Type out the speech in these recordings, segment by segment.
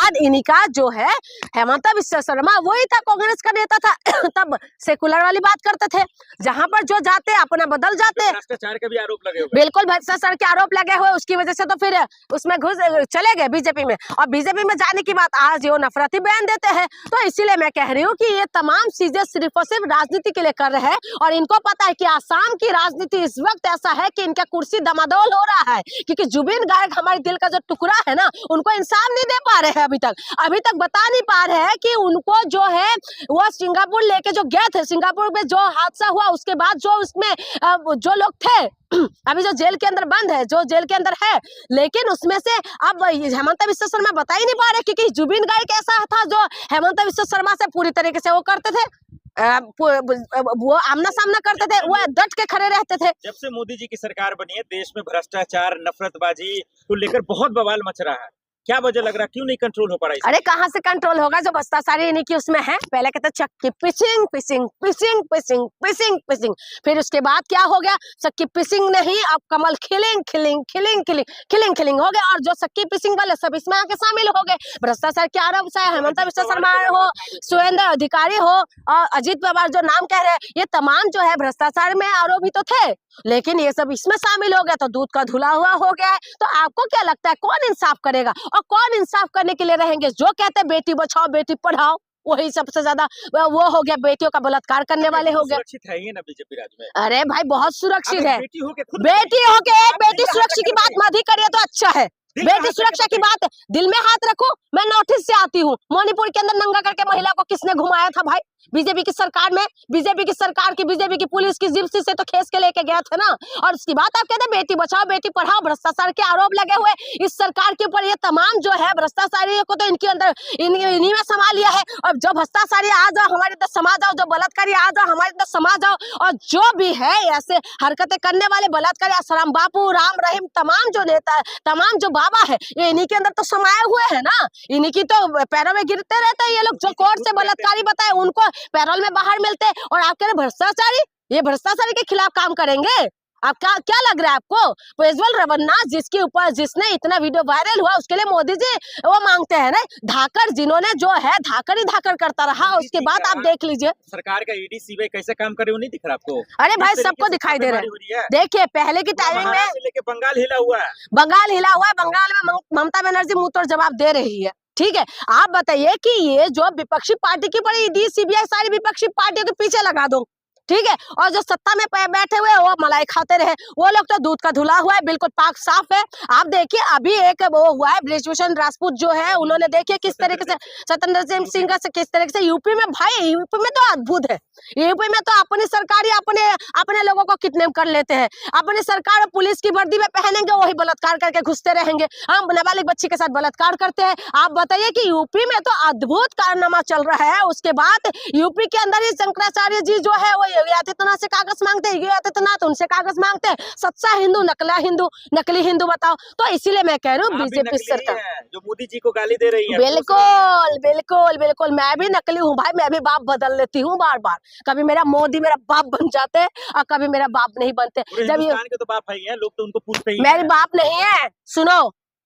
बाद इन्हीं का जो है हेमंत बिस्वा शर्मा वही था, कांग्रेस का नेता था तब सेकुलर वाली बात करते थे, जहां पर जो जाते अपना बदल जाते। भ्रष्टाचार के भी आरोप लगे हुए। बिल्कुल भ्रष्टाचार के आरोप लगे हुए, उसकी वजह से तो फिर उसमें घुस चले गए बीजेपी में, और बीजेपी में जाने की बात आज वो नफरती बयान देते हैं। तो इसीलिए मैं कह रही हूँ कि ये तमाम चीजें सिर्फ और सिर्फ राजनीति के लिए कर रहे हैं, और इनको पता है कि आसाम की राजनीति इस वक्त ऐसा है कि इनका कुर्सी दमादोल हो रहा है, क्योंकि जुबिन गार्ग हमारे दिल का जो टुकड़ा है ना, उनको इंसाफ नहीं दे पा रहे हैं। अभी तक बता नहीं पा रहे हैं कि उनको जो है वो सिंगापुर लेके जो गए थे, सिंगापुर में जो हादसा हुआ उसके बाद जो उसमें जो लोग थे अभी जो जेल के अंदर बंद है, जो जेल के अंदर है, लेकिन उसमें से अब हेमंत बिस्वा शर्मा बता ही नहीं पा रहे, क्योंकि जुबिन गार्ग कैसा था जो हेमंत बिस्वा शर्मा से पूरी तरीके से वो करते थे, वो आमना सामना करते थे, वो डट के खड़े रहते थे। जब से मोदी जी की सरकार बनी है, देश में भ्रष्टाचार, नफरतबाजी को लेकर बहुत बवाल मच रहा है। क्या वजह लग रहा है, क्यों नहीं कंट्रोल हो पा रहा है? अरे कहाँ से कंट्रोल होगा, जो भ्रष्टाचारी इन्हीं की उसमें है। पहले कहते चक्की पिसिंग पिसिंग पिसिंग पिसिंग पिसिंग पिसिंग, फिर उसके बाद क्या हो गया, चक्की पिसिंग नहीं, अब कमल खिलिंग खिलिंग खिलिंग खिलिंग खिलिंग खिलिंग हो गया, और जो चक्की पिसिंग वाले सब इसमें आके शामिल हो गए। भ्रष्टाचार के आरोप चाहे हेमंत बिस्वा शर्मा हो, सुरेंद्र अधिकारी हो, और अजीत पवार जो नाम कह रहे हैं, ये तमाम जो है भ्रष्टाचार में आरोपी तो थे, लेकिन ये सब इसमें शामिल हो गया तो दूध का धुला हुआ हो गया है। तो आपको क्या लगता है कौन इंसाफ करेगा, और कौन इंसाफ करने के लिए रहेंगे? जो कहते हैं बेटी बचाओ बेटी पढ़ाओ, वही सबसे ज्यादा वो हो गया, बेटियों का बलात्कार करने वाले हो गए। सुरक्षित है ये ना बीजेपी राज में? अरे भाई बहुत सुरक्षित है, बेटी होके एक बेटी सुरक्षा की बात मत ही करिए तो अच्छा है। बेटी सुरक्षा की बात दिल में हाथ रखो। मैं नॉर्थ ईस्ट से आती हूँ, मणिपुर के अंदर नंगा करके महिला को किसने घुमाया था भाई? बीजेपी की सरकार में, बीजेपी की पुलिस की जिप्सी से तो खेस के लेके गया था ना। और उसकी बात आप कहते हैं बेटी बचाओ बेटी पढ़ाओ, भ्रष्टाचार के आरोप लगे हुए इस सरकार के ऊपर। ये तमाम जो है भ्रष्टाचारियों को तो इनके अंदर इन्हीं में समा लिया है। और जो भ्रष्टाचारी आ जाओ हमारे अंदर समा जाओ, जो बलात्कारी आ जाओ हमारे अंदर समा जाओ, और जो भी है ऐसे हरकतें करने वाले बलात्कारी आसाराम बापू, राम रहीम, तमाम जो नेता, तमाम जो बाबा है, ये इन्हीं के अंदर तो समाये हुए है ना। इन्हीं की तो पैरों में गिरते रहते हैं ये लोग। जो कोर्ट से बलात्कारी बताए उनको पैरोल में बाहर मिलते हैं, और आप कह रहे भ्रष्टाचारी, ये भ्रष्टाचारी के खिलाफ काम करेंगे? आप क्या लग रहा है आपको? प्रज्वल रेवन्ना जिसके ऊपर जिसने इतना वीडियो वायरल हुआ, उसके लिए मोदी जी वो मांगते हैं ना धाकर, जिन्होंने जो है धाकर ही धाकर करता रहा, उसके बाद आप देख लीजिए सरकार का ईडी सीबीआई कैसे काम करे, वो नहीं दिख रहा आपको? अरे भाई सबको दिखाई दे रहा है। देखिए पहले की टाइमिंग में लेके बंगाल हिला हुआ है, बंगाल में ममता बनर्जी मुंह तोड़ जवाब दे रही है। ठीक है, आप बताइए कि ये जो विपक्षी पार्टी की बड़ी ईडी सीबीआई सारी विपक्षी पार्टियों के पीछे लगा दो, ठीक है, और जो सत्ता में बैठे हुए वो मलाई खाते रहे, वो लोग तो दूध का धुला हुआ है, बिल्कुल पाक साफ है। आप देखिए अभी एक वो हुआ है ब्रिजभूषण राजपूत जो है, उन्होंने देखिए किस तरीके से सत्येंद्र सिंह का किस तरीके से यूपी में, भाई यूपी में तो अद्भुत है। यूपी में तो अपनी सरकार अपने लोगों को किडनैप कर लेते हैं, अपनी सरकार पुलिस की वर्दी में पहनेंगे, वही बलात्कार करके घुसते रहेंगे। हम नाबालिग बच्ची के साथ बलात्कार करते हैं। आप बताइए कि यूपी में तो अद्भुत कारनामा चल रहा है। उसके बाद यूपी के अंदर ही शंकराचार्य जी जो है वो आदित्यनाथ से कागज मांगते हैं, आदित्यनाथ उनसे कागज मांगते हैं। सच्चा हिंदू नकली हिंदू बताओ। तो इसीलिए मैं कह रही हूँ बीजेपी सरकार जो मोदी जी को गाली दे रही है। बिल्कुल बिल्कुल बिल्कुल, मैं भी नकली हूँ भाई, मैं भी बाप बदल लेती हूँ बार बार। कभी मेरा मोदी मेरा बाप बन जाते हैं और कभी मेरा बाप नहीं बनते। जब ये के तो बाप है, लोग तो उनको पूछते ही मेरे बाप नहीं है, सुनो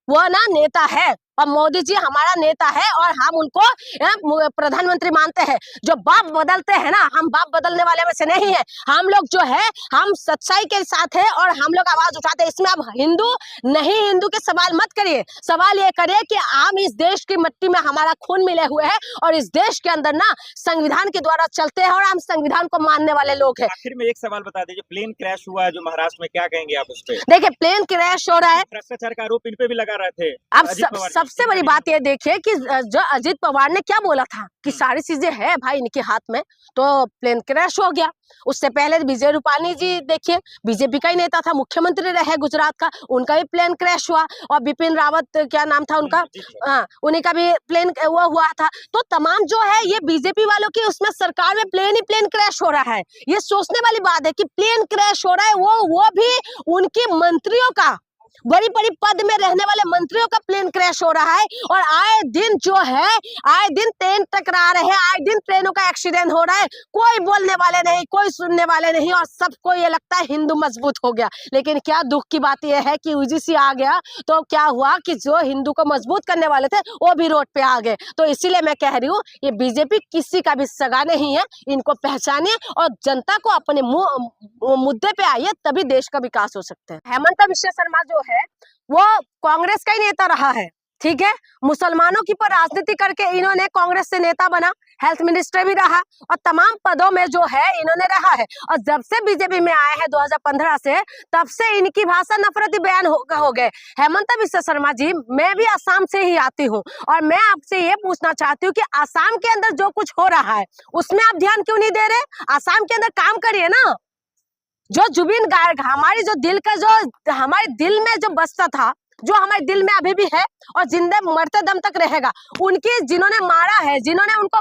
वो ना नेता है, और मोदी जी हमारा नेता है, और हम उनको प्रधानमंत्री मानते हैं। जो बाप बदलते हैं ना, हम बाप बदलने वाले में से नहीं है। हम लोग जो है हम सच्चाई के साथ है, और हम लोग आवाज उठाते हैं। इसमें अब हिंदू नहीं हिंदू के सवाल मत करिए, सवाल ये करिए कि हम इस देश की मिट्टी में हमारा खून मिले हुए है, और इस देश के अंदर ना संविधान के द्वारा चलते हैं, और हम संविधान को मानने वाले लोग हैं। आखिर में एक सवाल बता दीजिए, प्लेन क्रैश हुआ है जो महाराष्ट्र में, क्या कहेंगे आप उस पर? देखिए प्लेन क्रैश हो रहा है, भ्रष्टाचार का आरोप इन पे भी लगा रहे थे। अब सबसे बड़ी बात ये देखिए कि जो अजीत पवार ने क्या बोला था कि सारी चीजें है भाई इनके हाथ में, तो प्लेन क्रैश हो गया। उससे पहले विजय रूपानी जी देखिए बीजेपी का ही नेता था, मुख्यमंत्री रहे गुजरात का, उनका भी प्लेन क्रैश हुआ। और बिपिन रावत क्या नाम था उनका, हाँ उन्हीं का भी प्लेन वो हुआ था। तो तमाम जो है ये बीजेपी वालों की उसमें सरकार में प्लेन क्रैश हो रहा है। ये सोचने वाली बात है कि प्लेन क्रैश हो रहा है, वो भी उनके मंत्रियों का, बड़ी बड़ी पद में रहने वाले मंत्रियों का प्लेन क्रैश हो रहा है, और आए दिन जो है, आए दिन ट्रेन टकरा रहे हैं, आए दिन ट्रेनों का एक्सीडेंट हो रहा है, कोई बोलने वाले नहीं, कोई सुनने वाले नहीं, और सबको ये लगता है हिंदू मजबूत हो गया। लेकिन क्या दुख की बात यह है कि यूजीसी आ गया तो क्या हुआ कि जो हिंदू को मजबूत करने वाले थे वो भी रोड पे आ गए। तो इसीलिए मैं कह रही हूँ, ये बीजेपी किसी का भी सगा नहीं है, इनको पहचानिए और जनता को अपने मुद्दे पे आइए, तभी देश का विकास हो सकता है। हेमंत बिश्व शर्मा जो है वो कांग्रेस का ही नेता रहा है, ठीक है, मुसलमानों की पर राजनीति करके इन्होंने कांग्रेस से नेता बना, हेल्थ मिनिस्टर भी रहा और तमाम पदों में जो है इन्होंने रहा है। और जब से बीजेपी में आए हैं 2015 से, तब से इनकी भाषा नफरती बयान हो गए। हेमंत बिश्व शर्मा जी, मैं भी असम से ही आती हूँ और मैं आपसे ये पूछना चाहती हूँ कि असम के अंदर जो कुछ हो रहा है उसमें आप ध्यान क्यों नहीं दे रहे? असम के अंदर काम करिए ना। जो जुबिन गार्ग हमारी जो दिल का, जो हमारे दिल में जो बसता था, जो हमारे दिल में अभी भी है और जिंदा मरते दम तक रहेगा, उनकी जिन्होंने मारा है, जिन्होंने उनको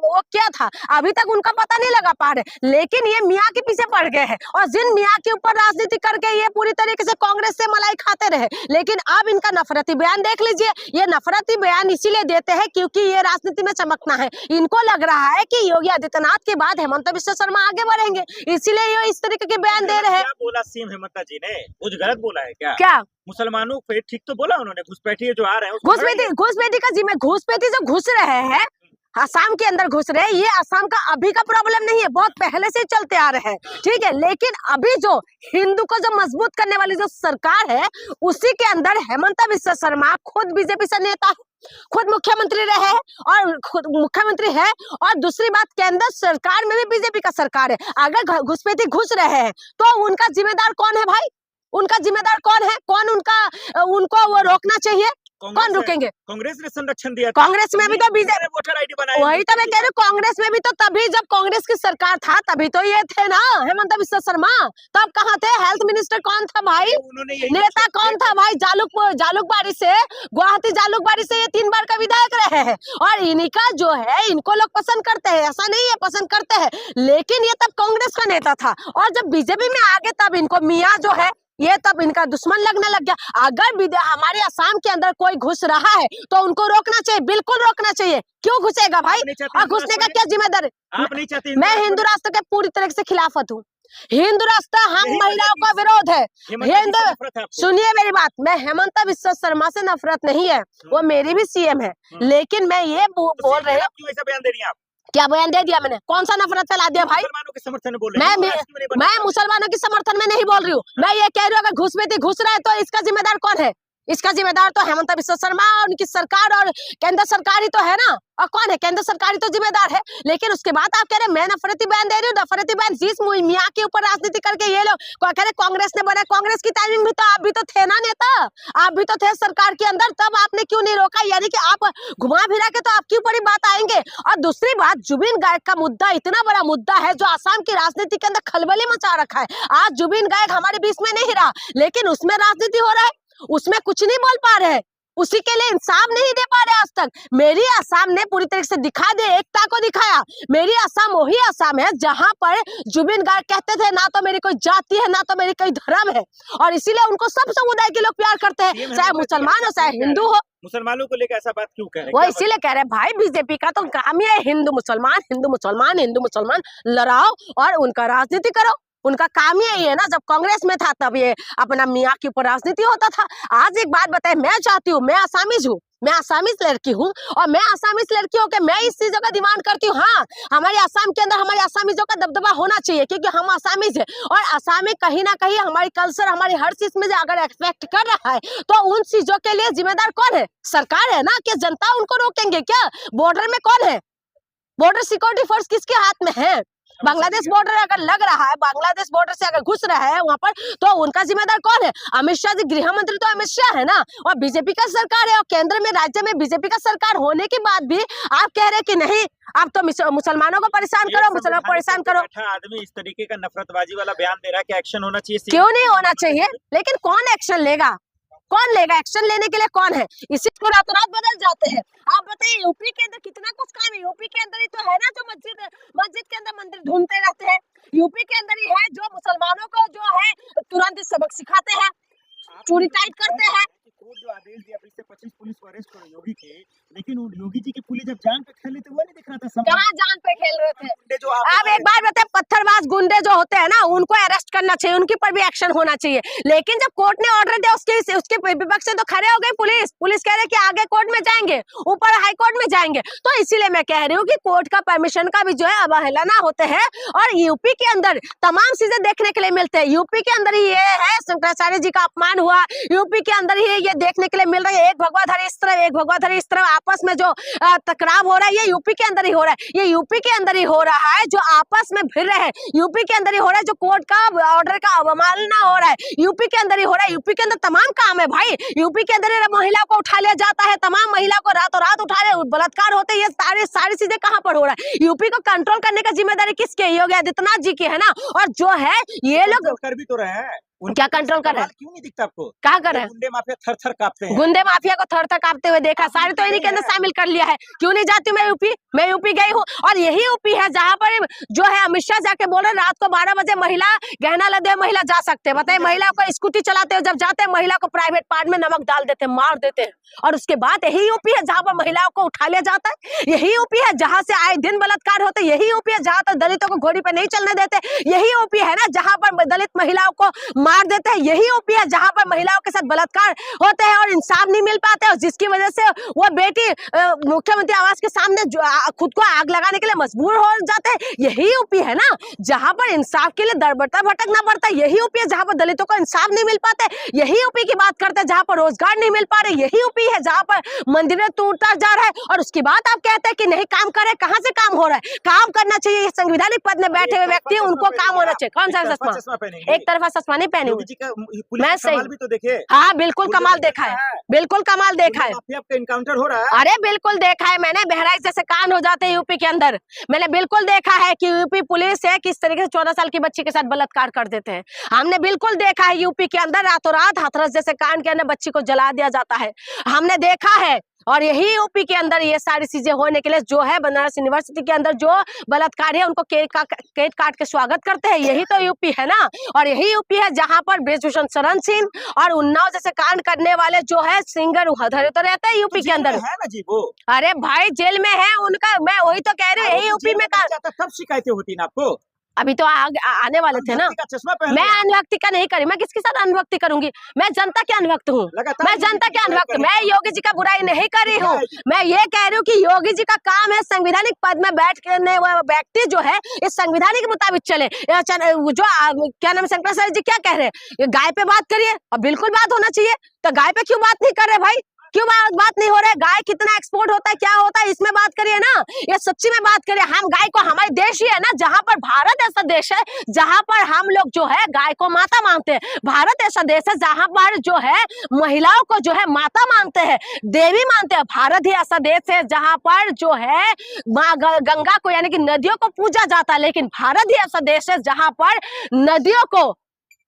वो किया था, अभी तक उनका पता नहीं लगा पा रहे, लेकिन ये मियाँ के पीछे पड़ गए हैं और जिन मियाँ के ऊपर राजनीति करके ये पूरी तरीके से कांग्रेस से मलाई खाते रहे। लेकिन अब इनका नफरती बयान देख लीजिए, ये नफरती बयान इसीलिए देते हैं क्योंकि ये राजनीति में चमकना है। इनको लग रहा है कि योगी आदित्यनाथ के बाद हेमंत बिश्व शर्मा आगे बढ़ेंगे, इसीलिए ये इस तरीके के बयान दे रहे हैं। क्या बोला सीएम हेमंत जी ने? कुछ गलत बोला है क्या? मुसलमानों पे ठीक तो बोला उन्होंने, घुसपैठी जो आ रहे हैं, घुसपैठी का जिम्मे, घुसपैठी जो घुस रहे हैं असम के अंदर घुस रहे हैं, ये असम का अभी का प्रॉब्लम नहीं है, बहुत पहले से चलते आ रहे हैं, ठीक है। लेकिन अभी जो हिंदू को जो मजबूत करने वाली जो सरकार है, उसी के अंदर हेमंत बिश्व शर्मा खुद बीजेपी से नेता है, खुद मुख्यमंत्री रहे हैं और खुद मुख्यमंत्री है, और दूसरी बात केंद्र सरकार में भी बीजेपी का सरकार है। अगर घुसपैठी घुस रहे हैं तो उनका जिम्मेदार कौन है भाई? उनका जिम्मेदार कौन है? कौन उनको वो रोकना चाहिए? कौन रुकेंगे? कांग्रेस ने संरक्षण दिया, कांग्रेस में भी तो बीजेपी वोटर आईडी बनाया, वही तो मैं कह रही हूँ, कांग्रेस में भी तो तभी जब कांग्रेस की सरकार था तभी तो ये थे ना हेमंत बिश्व शर्मा, तब कहाँ थे? हेल्थ मिनिस्टर कौन था भाई? नेता कौन था भाई? जालुकबाड़ी से, गुवाहाटी जालुकबाड़ी से ये 3 बार का विधायक रहे हैं, और इनका जो है, इनको लोग पसंद करते हैं, ऐसा नहीं है, पसंद करते हैं, लेकिन ये तब कांग्रेस का नेता था, और जब बीजेपी में आ गए तब इनको मियाँ जो है ये तब इनका दुश्मन लगने लग गया। अगर हमारे असम के अंदर कोई घुस रहा है तो उनको रोकना चाहिए, बिल्कुल रोकना चाहिए। क्यों घुसेगा भाई? और घुसने का क्या जिम्मेदार? आप नहीं चाहती? मैं हिंदू राष्ट्र के पूरी तरह से खिलाफत हूँ। हिंदू राष्ट्र हम महिलाओं का विरोध है। हिंदू, सुनिए मेरी बात, मैं हेमंत बिश्व शर्मा से नफरत नहीं है, वो मेरी भी सीएम है, लेकिन मैं ये बोल रही हूँ, क्यों ऐसा बयान दे रही हैं आप? क्या बयान दे दिया मैंने? कौन सा नफरत फैला दिया भाई? मुसलमानों के समर्थन में बोल रहे हैं। मैं मुसलमानों के समर्थन में नहीं बोल रही हूँ, मैं ये कह रही हूँ अगर घुसपैठी घुस रहा है तो इसका जिम्मेदार कौन है? इसका जिम्मेदार तो हेमंत बिश्व शर्मा और उनकी सरकार और केंद्र सरकार ही तो है ना। और कौन है? केंद्र सरकार ही तो जिम्मेदार है। लेकिन उसके बाद आप कह रहे मैं नफरती बयान दे रही हूँ। नफरती बयान जिस मियाँ के ऊपर राजनीति करके ये लोग कह रहे कांग्रेस ने बना, कांग्रेस की टाइमिंग भी तो आप भी तो थे ना नेता, आप भी तो थे सरकार के अंदर, तब आपने क्यों नहीं रोका? यानी कि आप घुमा फिरा के तो आपके ऊपर ही बात आएंगे। और दूसरी बात, जुबिन गार्ग का मुद्दा इतना बड़ा मुद्दा है जो असम की राजनीति के अंदर खलबली मचा रखा है। आज जुबिन गार्ग हमारे बीच में नहीं रहा, लेकिन उसमें राजनीति हो रहा है, उसमें कुछ नहीं बोल पा रहे, उसी के लिए इंसाफ नहीं दे पा रहे आज तक। मेरी असम ने पूरी तरीके से दिखा दे, एकता को दिखाया। मेरी असम वही असम है जहां पर जुबिन गार्ग कहते थे ना तो मेरी कोई जाति है, ना तो मेरी कोई धर्म है, और इसीलिए उनको सब समुदाय के लोग प्यार करते हैं, चाहे मुसलमान हो चाहे हिंदू हो। मुसलमानों को लेकर ऐसा बात क्यों कह रहे हैं? वो इसीलिए कह रहे हैं भाई, बीजेपी का तो काम ही है हिंदू मुसलमान, हिंदू मुसलमान, हिंदू मुसलमान लड़ाओ और उनका राजनीति करो। उनका काम ही है ना। जब कांग्रेस में था तब ये अपना मियाँ के ऊपर राजनीति होता था। आज एक बात बताए, मैं चाहती हूँ, मैं आसामीज हूँ, मैं आसामीज लड़की हूँ, और मैं आसामीज लड़की होकर मैं इस चीजों का डिमांड करती हूँ। हाँ, हमारे असम के अंदर हमारे आसामीजों का दबदबा होना चाहिए, क्योंकि हम आसामीज है, और असम में कहीं ना कहीं हमारी कल्चर, हमारी हर चीज में अगर एक्सपेक्ट कर रहा है तो उन चीजों के लिए जिम्मेदार कौन है? सरकार है ना। कि जनता उनको रोकेंगे क्या? बॉर्डर में कौन है? बॉर्डर सिक्योरिटी फोर्स किसके हाथ में है? बांग्लादेश बॉर्डर अगर लग रहा है, बांग्लादेश बॉर्डर से अगर घुस रहा है वहां पर, तो उनका जिम्मेदार कौन है? अमित शाह जी, गृह मंत्री तो अमित शाह है ना, और बीजेपी का सरकार है, और केंद्र में, राज्य में बीजेपी का सरकार होने के बाद भी आप कह रहे हैं कि नहीं, आप तो मुसलमानों को परेशान करो, मुसलमानों को परेशान करो। आदमी इस तरीके का नफरतबाजी वाला बयान दे रहा है कि एक्शन होना चाहिए। क्यों नहीं होना चाहिए? लेकिन कौन एक्शन लेगा? कौन लेगा? एक्शन लेने के लिए कौन है? इसी को रातों रात बदल जाते हैं। आप बताइए, यूपी के अंदर कितना कुछ काम है। यूपी के अंदर ही तो है ना जो मस्जिद के अंदर मंदिर ढूंढते रहते हैं। यूपी के अंदर ही है जो मुसलमानों को जो है तुरंत सबक सिखाते हैं। चूड़ी टाइट करते हैं। कोर्ट जो आदेश दिया 20 से 25 पुलिस को अरेस्ट करो योगी के, लेकिन योगी जी की पुलिस जब जान पे खेले तो वो नहीं दिख रहा था समाज कहाँ जान पे खेल रहे थे। गुंडे जो अब एक बार बताए, पत्थरबाज गुंडे जो होते हैं ना, उनको अरेस्ट करना चाहिए, उनके पर भी एक्शन होना चाहिए। लेकिन जब कोर्ट ने ऑर्डर दिया उसके विपक्ष से तो खड़े हो गए पुलिस कह रहे कि आगे कोर्ट में जाएंगे, ऊपर हाई कोर्ट में जाएंगे। तो इसीलिए मैं कह रही हूँ कि कोर्ट का परमिशन का भी जो है अवहेलना होते हैं। और यूपी के अंदर तमाम चीजें देखने के लिए मिलते हैं। यूपी के अंदर ही ये है, शंकराचार्य जी का अपमान हुआ, यूपी के अंदर ही ये देखने के लिए मिल रहा है। एक भगवाधारी इस तरफ, एक भगवाधारी इस तरफ, आपस में जो टकराव हो रहा है, ये यूपी के अंदर ही हो रहा है। ये यूपी के अंदर ही हो रहा है, जो आपस में भिड़ रहे हैं यूपी के अंदर ही हो रहा है। जो कोर्ट का ऑर्डर का अवमानना हो रहा है यूपी के अंदर ही हो रहा है। यूपी के अंदर तमाम काम है भाई। यूपी के अंदर महिला को उठा लिया जाता है, तमाम महिला को रातों रात उठा लिया, बलात्कार होते हैं। ये सारी चीजें कहाँ पर हो रहा है? यूपी को कंट्रोल करने का जिम्मेदारी किसकी है? योगी आदित्यनाथ जी की है ना। और जो है ये लोग कर भी तो रहे हैं, क्या कंट्रोल कर रहे हैं? क्यों नहीं दिखता आपको? क्या कर रहे हैं? गुंडे माफिया थर थर कांपते हैं। गुंडे माफिया को थर थर कांपते हुए देखा, सारे तो इन्हीं के अंदर शामिल कर लिया है। क्यों नहीं जाती हूँ मैं यूपी गई हूँ। और यही यूपी है जहाँ पर जो है अमित शाह जाके बोल रहे रात को 12 बजे महिला गहना लदे महिला जा सकते हैं। बताइए, महिला को स्कूटी चलाते हुए जब जाते हैं, महिला को प्राइवेट पार्ट में नमक डाल देते हैं, मार देते हैं। और उसके बाद यही यूपी है जहाँ पर महिलाओं को उठा लिया जाता है। यही यूपी है जहाँ से आए दिन बलात्कार होते। यही यूपी है जहाँ तक दलितों को घोड़ी पे नहीं चलने देते। यही यूपी है ना जहाँ पर दलित महिलाओं को मार देते हैं। यही यूपी है जहाँ पर महिलाओं के साथ बलात्कार होते हैं और इंसाफ नहीं मिल पाते, और जिसकी वजह से वो बेटी मुख्यमंत्री आवास के सामने खुद को आग लगाने के लिए मजबूर हो जाते हैं। यही यूपी है ना जहाँ पर इंसाफ के लिए दरबदर भटकना पड़ता है। यही यूपी है जहाँ पर दलितों को इंसाफ नहीं मिल पाते। यही यूपी की बात करते हैं जहाँ पर रोजगार नहीं मिल पा रहे। यही यूपी है जहाँ पर मंदिरें टूटता जा रहा है, और उसके बाद आप कहते हैं कि नहीं काम करे। कहाँ से काम हो रहा है? काम करना चाहिए। ये संवैधानिक पद में बैठे हुए व्यक्ति, उनको काम होना चाहिए। कौन सा चश्मा? एक तरफा चश्मा नहीं पहने हुए। मैं सही भी तो देखे। हाँ, बिल्कुल कमाल देखा है, बिल्कुल कमाल देखा है। आपका इनकाउंटर हो रहा है। अरे बिल्कुल देखा है मैंने, बहराइच जैसे कांड हो जाते हैं यूपी के अंदर। मैंने बिल्कुल देखा है कि यूपी पुलिस है किस तरीके से 14 साल की बच्ची के साथ बलात्कार कर देते हैं। हमने बिल्कुल देखा है यूपी के अंदर रातों रात हाथरस जैसे कांड के अंदर बच्ची को जला दिया जाता है, हमने देखा है। और यही यूपी के अंदर ये सारी चीजें होने के लिए जो है बनारस यूनिवर्सिटी के अंदर जो बलात्कारी है उनको केक काट के स्वागत करते हैं। यही तो यूपी है ना। और यही यूपी है जहां पर ब्रजभूषण शरण सिंह और उन्नाव जैसे कांड करने वाले जो है सिंगर उधर तो रहते हैं यूपी के अंदर। है ना जी वो। अरे भाई जेल में है उनका, मैं वही तो कह रही हूँ। यही यूपी में कब शिकायतें होती ना आपको? अभी तो आने वाले थे ना। मैं अनभक्ति का नहीं करी, मैं किसके साथ अनभक्ति करूंगी? मैं जनता के अनभक्त हूँ, मैं जनता के अनभक्त। मैं योगी जी का बुराई नहीं कर रही हूँ। मैं ये कह रही हूँ कि योगी जी का काम है संवैधानिक पद में बैठने वाला व्यक्ति जो है इस संविधान के मुताबिक चले। जो क्या नाम शंकराचार्य जी क्या कह रहे हैं, गाय पे बात करिए, और बिल्कुल बात होना चाहिए। तो गाय पे क्यों बात नहीं कर रहे भाई? क्यों बात नहीं हो रहा है? गाय कितना एक्सपोर्ट होता है, क्या होता है, इसमें बात करिए ना। ये सच्ची में बात करिए। हम गाय को, हमारे देश ही है ना जहां पर, भारत ऐसा देश है जहां पर हम लोग जो है गाय को माता मानते हैं। भारत ऐसा देश है जहां पर जो है महिलाओं को जो है माता मानते हैं, देवी मानते हैं। भारत ही ऐसा देश है जहां पर जो है माँ गंगा को यानी कि नदियों को पूजा जाता है। लेकिन भारत ही ऐसा देश है जहां पर नदियों को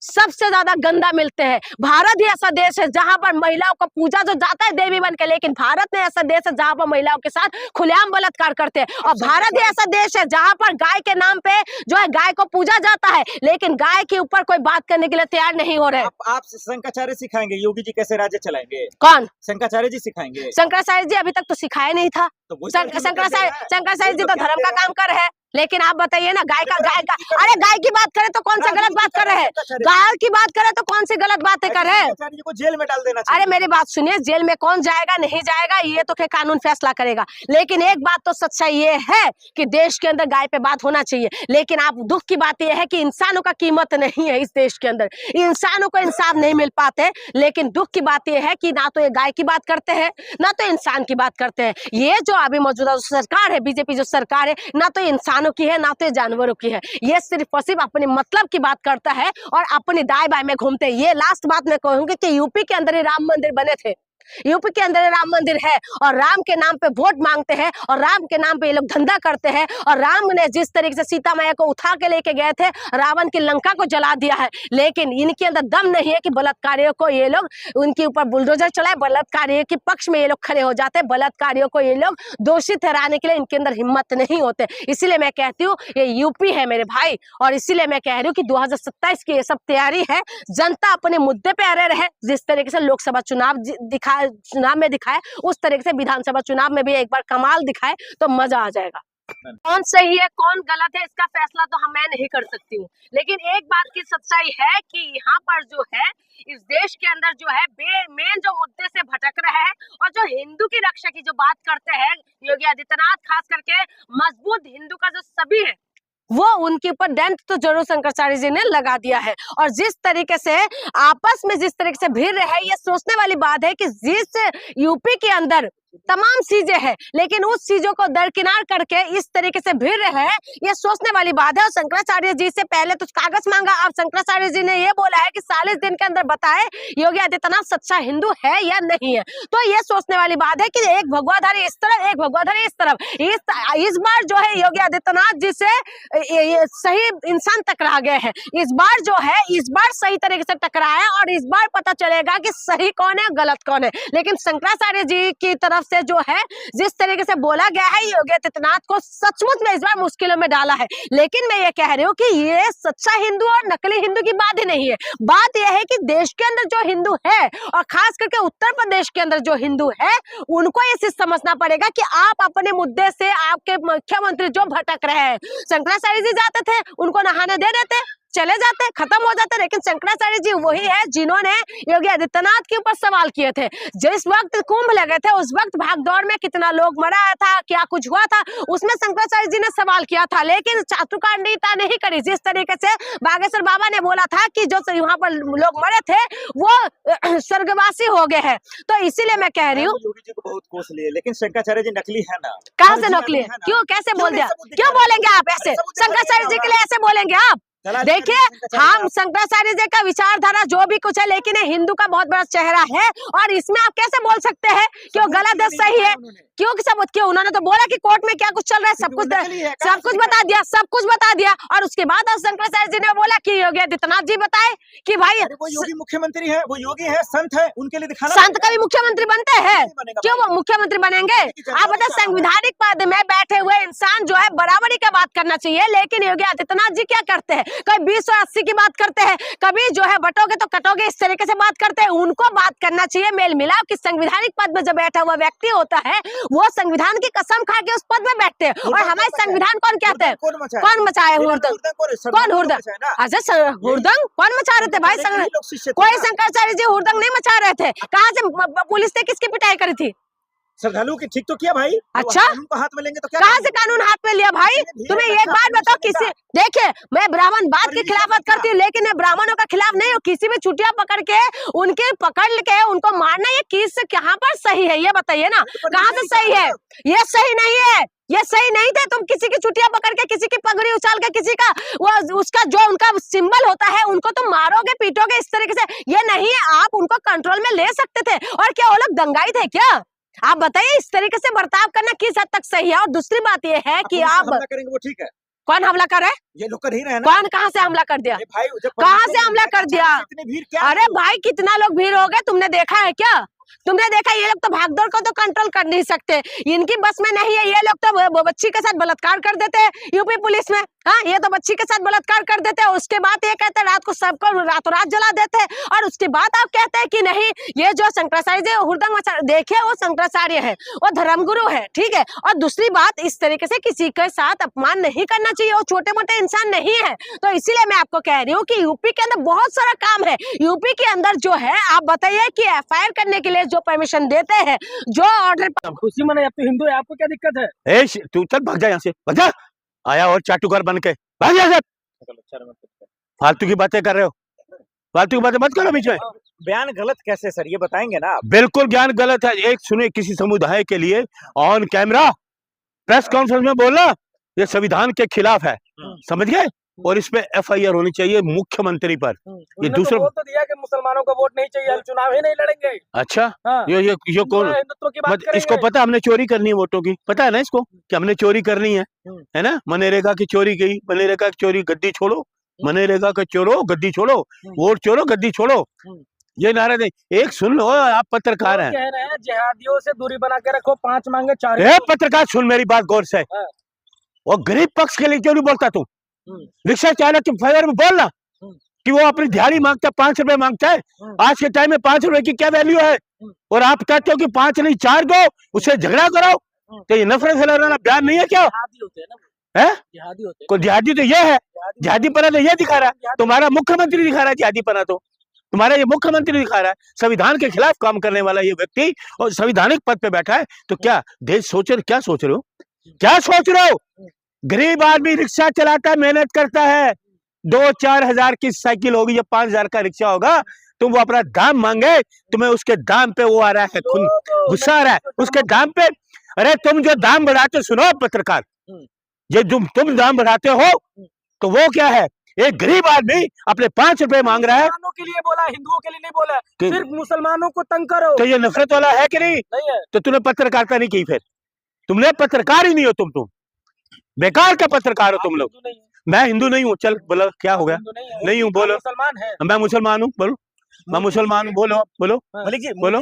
सबसे ज्यादा गंदा मिलते हैं। भारत ही ऐसा देश है जहां पर महिलाओं को पूजा जो जाता है देवी बन के, लेकिन भारत में ऐसा देश है जहां पर महिलाओं के साथ खुलेआम बलात्कार करते हैं। और भारत ही ऐसा देश है जहां पर गाय के नाम पे जो है गाय को पूजा जाता है, लेकिन गाय के ऊपर कोई बात करने के लिए तैयार नहीं हो रहे। आप शंकराचार्य सिखाएंगे योगी जी कैसे राज्य चलाएंगे? कौन? शंकराचार्य जी सिखाएंगे। शंकराचार्य जी अभी तक तो सिखाया नहीं था। शंकराचार्य जी तो धर्म का काम कर रहे हैं, लेकिन आप बताइए ना गाय का अरे गाय की बात करें तो कौन सा गलत बात कर रहे हैं? गाय की बात करें तो कौन सी गलत बातें कर रहे हैं? को जेल में डाल देना चाहिए। अरे मेरी बात सुनिए, जेल में कौन जाएगा नहीं जाएगा ये तो क्या कानून फैसला करेगा। लेकिन एक बात तो सच्चाई ये है कि देश के अंदर गाय पे बात होना चाहिए। लेकिन आप दुख की बात यह है कि इंसानों का कीमत नहीं है इस देश के अंदर, इंसानों को इंसाफ नहीं मिल पाते। लेकिन दुख की बात यह है कि ना तो ये गाय की बात करते हैं ना तो इंसान की बात करते हैं। ये जो अभी मौजूदा सरकार है, बीजेपी जो सरकार है, ना तो इंसानों की है ना तो जानवरों की है। ये सिर्फ और सिर्फ अपने मतलब की बात करता है और अपने दाएं बाएं में घूमते हैं। ये लास्ट बात मैं कहूंगी कि यूपी के अंदर ही राम मंदिर बने थे, यूपी के अंदर राम मंदिर है और राम के नाम पे वोट मांगते हैं और राम के नाम पे ये लोग धंधा करते हैं। और राम ने जिस तरीके से सीता मैया को उठा के लेके गए थे, रावण की लंका को जला दिया है, लेकिन इनके अंदर दम नहीं है कि बलात्कारियों को ये लोग उनके ऊपर बुलडोजर चलाए, बलात्कारियों के पक्ष में ये लोग खड़े हो जाते हैं, बलात्कारियों को ये लोग दोषी ठहराने के लिए इनके अंदर हिम्मत नहीं होते। इसीलिए मैं कहती हूँ ये यूपी है मेरे भाई, और इसीलिए मैं कह रही हूँ कि 2027 की ये सब तैयारी है, जनता अपने मुद्दे पे अड़े रहे। जिस तरीके से लोकसभा चुनाव में दिखाए उस तरीके से विधानसभा चुनाव में भी एक बार कमाल दिखाए तो मजा आ जाएगा। कौन सही है कौन गलत है इसका फैसला तो मैं नहीं कर सकती हूँ, लेकिन एक बात की सच्चाई है कि यहाँ पर जो है इस देश के अंदर जो है मेन जो मुद्दे से भटक रहे हैं और जो हिंदू की रक्षा की जो बात करते हैं योगी आदित्यनाथ, खास करके मजबूत हिंदू का जो सभी है वो उनके ऊपर डेंट तो जरूर शंकराचार्य जी ने लगा दिया है। और जिस तरीके से आपस में जिस तरीके से भिड़ रहे हैं, ये सोचने वाली बात है कि जिस यूपी के अंदर तमाम चीजें हैं लेकिन उस चीजों को दरकिनार करके इस तरीके से भिड़ रहे हैं, ये सोचने वाली बात है। और शंकराचार्य जी से पहले तो कागज मांगा, अब शंकराचार्य जी ने ये बोला है कि 40 दिन के अंदर बताए योगी आदित्यनाथ सच्चा हिंदू है या नहीं है। तो ये सोचने वाली बात है कि एक भगवाधारी इस तरफ एक भगवाधारी इस तरफ, इस बार जो है योगी आदित्यनाथ जी से सही इंसान टकरा गए हैं। इस बार जो है इस बार सही तरीके से टकराया और इस बार पता चलेगा कि सही कौन है गलत कौन है। लेकिन शंकराचार्य जी की तरफ से जो है जिस तरीके से बोला गया है योगी आदित्यनाथ को सचमुच में इस बार मुश्किलों में डाला है। लेकिन मैं ये कह रही हूँ कि ये सच्चा हिंदू और नकली हिंदू की बात ही नहीं है, बात यह है कि देश के अंदर जो हिंदू है और खास करके उत्तर प्रदेश के अंदर जो हिंदू है उनको ये चीज समझना पड़ेगा कि आप अपने मुद्दे से आपके मुख्यमंत्री जो भटक रहे हैं, शंकराचार्य जी जाते थे उनको नहाने दे देते, चले जाते, खत्म हो जाते, लेकिन शंकराचार्य जी वही है जिन्होंने योगी आदित्यनाथ के ऊपर सवाल किए थे। जिस वक्त कुंभ लगे थे उस वक्त भागदौड़ में कितना लोग मरा था, क्या कुछ हुआ था, उसमें शंकराचार्य जी ने सवाल किया था, लेकिन चातुकारिता नहीं करी। जिस तरीके से बागेश्वर बाबा ने बोला था कि जो यहाँ पर लोग मरे थे वो स्वर्गवासी हो गए हैं। तो इसीलिए मैं कह रही हूँ योगी जी को बहुत कोस लिए, लेकिन शंकराचार्य जी नकली है ना। कहाँ से नकली है? क्यों कैसे बोल दिया? क्यों बोलेंगे आप ऐसे? शंकराचार्य जी के लिए ऐसे बोलेंगे आप? देखिए हम शंकराचार्य जी का विचारधारा जो भी कुछ है, लेकिन ये हिंदू का बहुत बड़ा चेहरा है और इसमें आप कैसे बोल सकते हैं कि वो गलत है सही है? क्योंकि क्यों उन्होंने तो बोला कि कोर्ट में क्या कुछ चल रहा है, सब कुछ बता दिया, सब कुछ बता दिया। और उसके बाद शंकराचार्य जी ने बोला कि योगी आदित्यनाथ जी बताए कि भाई वो योगी मुख्यमंत्री है, वो योगी है, संत है, उनके लिए दिखाना। संत का भी मुख्यमंत्री बनते हैं, क्यों वो मुख्यमंत्री बनेंगे? आप बताए संवैधानिक पद में बैठे हुए इंसान जो है बराबरी का बात करना चाहिए, लेकिन योगी आदित्यनाथ जी क्या करते हैं? कभी 280 की बात करते हैं, कभी जो है बटोगे तो कटोगे इस तरीके से बात करते हैं। उनको बात करना चाहिए मेल मिलाप कि संवैधानिक पद में जब बैठा हुआ व्यक्ति होता है वो संविधान की कसम खा के उस पद में बैठते हैं। और हमारे संविधान कौन कहते हैं? कौन मचाया हुड़दंग? कौन हुड़दंग? अच्छा हुड़दंग कौन मचा रहे थे भाई? कोई शंकराचार्य जी हुड़दंग नहीं मचा रहे थे। कहाँ से पुलिस ने किसकी पिटाई करी थी? श्रद्धालु की ठीक तो किया भाई। अच्छा कानून को हाथ में लेंगे तो क्या? कहाँ से कानून हाथ में लिया भाई? तुम्हें एक बात बताओ, किसी देखिए मैं ब्राह्मण बात की खिलाफत करती हूँ, लेकिन मैं ब्राह्मणों का खिलाफ नहीं हूँ। किसी भी छुट्टियां पकड़ के उनके पकड़ के उनको मारना ये किस कहाँ पर सही है? ये बताइए ना, कहाँ से सही है? ये सही नहीं है, ये सही नहीं थे। तुम किसी की छुट्टियां पकड़ के किसी की पगड़ी उछाल के किसी का वो उसका जो उनका सिंबल होता है उनको तुम मारोगे पीटोगे इस तरीके से, ये नहीं है। आप उनको कंट्रोल में ले सकते थे। और क्या वो लोग दंगाई थे क्या? आप बताइए इस तरीके से बर्ताव करना किस हद तक सही है? और दूसरी बात यह है कि आप हमला करेंगे वो ठीक है। कौन हमला कर रहा है? ये लोग कर ही रहे हैं ना। कौन कहाँ से हमला कर दिया? भाई कहाँ से हमला कर दिया? इतनी भीड़ क्या? अरे भाई कितना लोग भीड़ हो गए, तुमने देखा है क्या? तुमने देखा? ये लोग तो भागदौड़ को तो कंट्रोल कर नहीं सकते, इनकी बस में नहीं है। ये लोग तो बच्ची के साथ बलात्कार कर देते हैं यूपी पुलिस में। हाँ, ये तो बच्ची के साथ बलात्कार कर देते हैं। उसके बाद ये कहते हैं रात को सबको रातों रात जला देते हैं। और उसके बाद आप कहते हैं कि नहीं ये जो शंकराचार्य जी हुड़दंग मचा, देखिए वो शंकराचार्य है, वो धर्मगुरु है, ठीक है। और दूसरी बात इस तरीके से किसी के साथ अपमान नहीं करना चाहिए, वो छोटे मोटे इंसान नहीं है। तो इसीलिए मैं आपको कह रही हूँ कि यूपी के अंदर बहुत सारा काम है। यूपी के अंदर जो है आप बताइए कि FIR करने के लिए जो परमिशन देते हैं, जो ऑर्डर खुशी मनाई, आप तो हिंदू है, आपको क्या दिक्कत है? तू चल भाग जा यहाँ से, भाग जा। आया और चाटुकार बन के भाग जा। फालतू की बातें कर रहे हो, फालतू की बातें मत करो बीच में। बयान गलत कैसे सर, ये बताएंगे ना आप? बिल्कुल ज्ञान गलत है। एक सुने किसी समुदाय के लिए ऑन कैमरा प्रेस कॉन्फ्रेंस में बोलना ये संविधान के खिलाफ है, समझ गए? और इस पे FIR होनी चाहिए मुख्यमंत्री पर। उन्होंने दूसरा- तो बोल तो दिया कि मुसलमानों का वोट नहीं चाहिए, हम चुनाव ही नहीं लड़ेंगे। अच्छा, हाँ, ये कौन हिंदुत्व की बात मतलब इसको करेंगे। पता हमने चोरी करनी है वोटों की, पता है ना इसको कि हमने चोरी करनी है ना। मनरेगा की चोरी की, मनरेगा की चोरी, गद्दी छोड़ो, मनरेगा का चोरो गद्दी छोड़ो, वोट चोरो गद्दी छोड़ो, ये नारा दे। एक सुन लो, आप पत्रकार हैं, कह रहे हैं जिहादियों से दूरी बना के रखो, 5 मांगे 4। पत्रकार सुन मेरी बात गौर से। हाँ। और गरीब पक्ष के लिए क्यों नहीं बोलता तू? रिक्शा चालक के फेवर में बोलना कि वो अपनी दिहाड़ी मांगता है, 5 रुपए मांगता है। आज के टाइम में 5 रुपए की क्या वैल्यू है? और आप कहते हो कि 5 नहीं 4 दो, उससे झगड़ा कराओ, तो ये नफरत फैलाना बयान नहीं है क्या? जिहादी होते हैं ना, है जिहादी होते हैं। कोई जिहादी तो ये है, जिहादी पना तो ये दिखा रहा है, तुम्हारा मुख्यमंत्री दिखा रहा है जिहादी पना, तो तुम्हारा ये मुख्यमंत्री दिखा रहा है। संविधान के खिलाफ काम करने वाला ये व्यक्ति और संवैधानिक पद पे बैठा है, तो क्या देश क्या सोच रहे हो? क्या सोच रहे हो? गरीब आदमी रिक्शा चलाता है, मेहनत करता है, 2-4 हजार की साइकिल होगी या 5 हजार का रिक्शा होगा, तुम वो अपना दाम मांगे, तुम्हें उसके दाम पे वो आ रहा है, गुस्सा आ रहा है उसके दाम पे। अरे तुम जो दाम बढ़ाते, सुनो पत्रकार, ये तुम दाम बढ़ाते हो तो वो क्या है? एक गरीब आदमी अपने 5 रुपए मांग रहा है। मुसलमानों के लिए बोला, हिंदुओं के लिए नहीं बोला, सिर्फ मुसलमानों को तंग करो। तो ये नफरत वाला है कि नहीं? नहीं है। तो तूने पत्रकारिता नहीं की, फिर तुमने पत्रकार ही नहीं हो, तुम बेकार का पत्रकार हो तुम लोग। मैं हिंदू नहीं हूँ, चल बोलो क्या हो गया? नहीं हूँ, बोलो। मुसलमान है। मैं मुसलमान हूँ, बोलो। मैं मुसलमान हूँ, बोलो बोलो बोलो।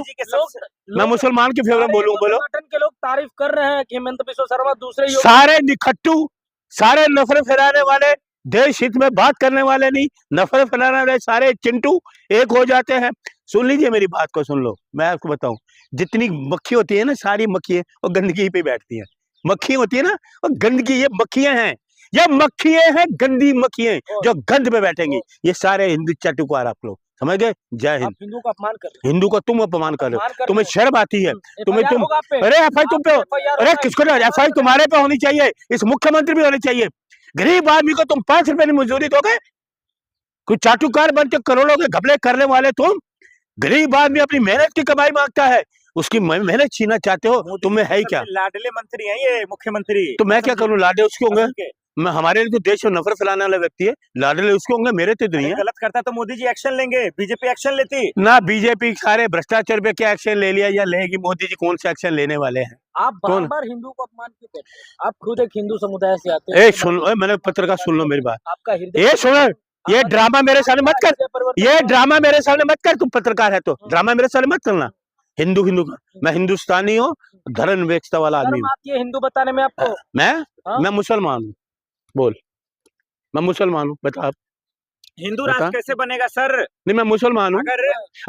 मैं मुसलमान के फेवर में बोलूँ, बोलो। संगठन के लोग तारीफ कर रहे हैं कि हेमंत बिश्व शर्मा दूसरे सारे निखट्टू, सारे नफरत फैलाने वाले, देश हित में बात करने वाले नहीं, नफरत फैलाने वाले सारे चिंटू एक हो जाते हैं। सुन लीजिए मेरी बात को, सुन लो, मैं आपको बताऊं, जितनी मक्खी होती है ना, सारी मक्खी वो गंदगी पे बैठती है। मक्खी होती है ना, वो गंदगी, ये मक्खियां हैं, ये मक्खियां हैं, गंदी मक्खियां जो गंद पे बैठेंगी। ये सारे हिंदू चटुकार, आप लोग समझ गए? जय हिंद। हिंदू का अपमान कर रहे हो। हिंदू का तुम अपमान कर रहे हो, तुम्हें शर्म आती है? तुम्हें तुम होगा आप पे। अरे FIR तुम पे, अरे किसको? FIR तुम्हारे पे होनी चाहिए, इस मुख्यमंत्री भी होनी चाहिए। गरीब आदमी को तुम 5 रुपए की मजदूरी दोगे? कुछ चाटुकार बनते करोड़ों के घपले करने वाले तुम। गरीब आदमी अपनी मेहनत की कमाई मांगता है, उसकी मेहनत छीनना चाहते हो, तुम्हें है ही क्या? लाडले मंत्री हैं ये मुख्यमंत्री। तो मैं क्या करूं? लाडले उसके होंगे? मैं, हमारे लिए तो देश में नफरत फैलाने वाला व्यक्ति है, लाडले उसके होंगे, मेरे तो नहीं है। गलत करता तो मोदी जी एक्शन लेंगे, बीजेपी एक्शन लेती ना। बीजेपी सारे भ्रष्टाचार पे क्या एक्शन ले लिया या लेगी? मोदी जी कौन सा एक्शन लेने वाले हैं? आप बार हिंदू को अपमान क्यों करते हैं? आप खुद एक हिंदू समुदाय से आते हैं। सुन लो, मैंने पत्रकार सुन लो मेरी बात। आपका हृदय, सुनो, ये ड्रामा मेरे सामने मत कर, ये ड्रामा मेरे सामने मत कर। तुम पत्रकार है तो ड्रामा मेरे सामने मत करना। हिंदू मैं हिंदुस्तानी हूँ, धर्म बेचता वाला आदमी हूँ। ये हिंदू बताने में आपको। मैं मुसलमान हूँ, बोल। मैं मुसलमान हूँ, बता आप। हिंदू राष्ट्र कैसे बनेगा सर? नहीं, मैं मुसलमान हूँ।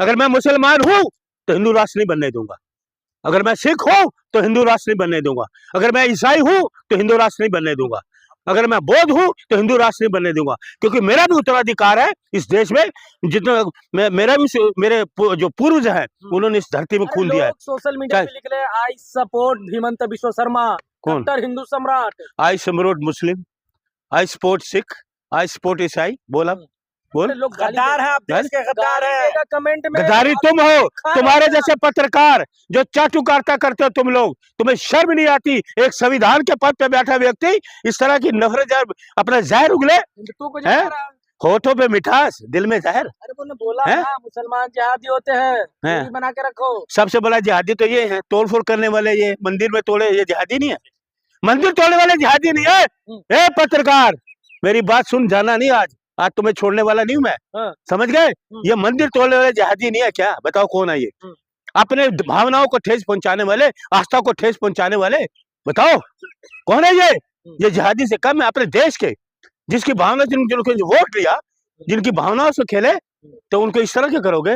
अगर मैं मुसलमान हूँ तो हिंदू राष्ट्र नहीं बनने दूंगा। अगर मैं सिख हूँ तो हिंदू राष्ट्र नहीं बनने दूंगा। अगर मैं ईसाई हूँ तो हिंदू राष्ट्र नहीं बनने दूंगा। अगर मैं बौद्ध हूँ तो हिंदू राष्ट्र नहीं बनने दूंगा, क्योंकि मेरा भी उत्तराधिकार है इस देश में। जितना मेरा भी, मेरे जो पूर्वज हैं उन्होंने इस धरती में खून दिया है। सोशल मीडिया पे लिख रहे हैं, आई सपोर्ट हेमंत बिश्व शर्मा, कट्टर हिंदू सम्राट। I support Muslim, I support Sikh, I support ईसाई। बोल आप, बोल। गद्दार है आप, देश के गद्दार है। कमेंट में गद्दारी तुम हो, तुम्हारे जैसे पत्रकार जो चाटुकारिता करते हो तुम लोग। तुम्हें शर्म नहीं आती? एक संविधान के पद पे बैठा व्यक्ति इस तरह की नफरत अपना जहर उगले, होठों पे मिठास, दिल में जहर। अरे वो बोला है मुसलमान जिहादी होते हैं, दूरी बना के रखो। सबसे बड़ा जिहादी तो ये है, तोड़ फोड़ करने वाले। ये मंदिर में तोड़े, ये जिहादी नहीं है? मंदिर तोड़ने वाले जिहादी नहीं है। ए पत्रकार, मेरी बात सुन, जाना नहीं आज तुम्हें छोड़ने वाला नहीं हूं मैं, समझ गए? ये मंदिर तोड़ने वाले जिहादी नहीं है क्या? बताओ कौन है ये? अपने भावनाओं को ठेस पहुंचाने वाले, आस्था को ठेस पहुंचाने वाले, बताओ कौन है ये? ये जिहादी से कम है? अपने देश के, जिसकी भावना, जिनको वोट लिया, जिनकी भावनाओं से खेले, तो उनको इस तरह क्या करोगे?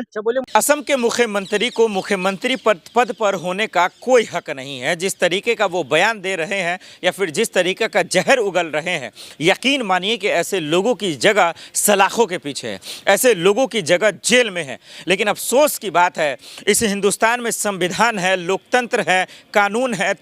असम के मुख्यमंत्री को मुख्यमंत्री पद पर होने का कोई हक नहीं है। जिस तरीके का वो बयान दे रहे हैं या फिर जिस तरीके का जहर उगल रहे हैं, यकीन मानिए कि ऐसे लोगों की जगह सलाखों के पीछे है, ऐसे लोगों की जगह जेल में है। लेकिन अफसोस की बात है, इस हिंदुस्तान में संविधान है, लोकतंत्र है, कानून है,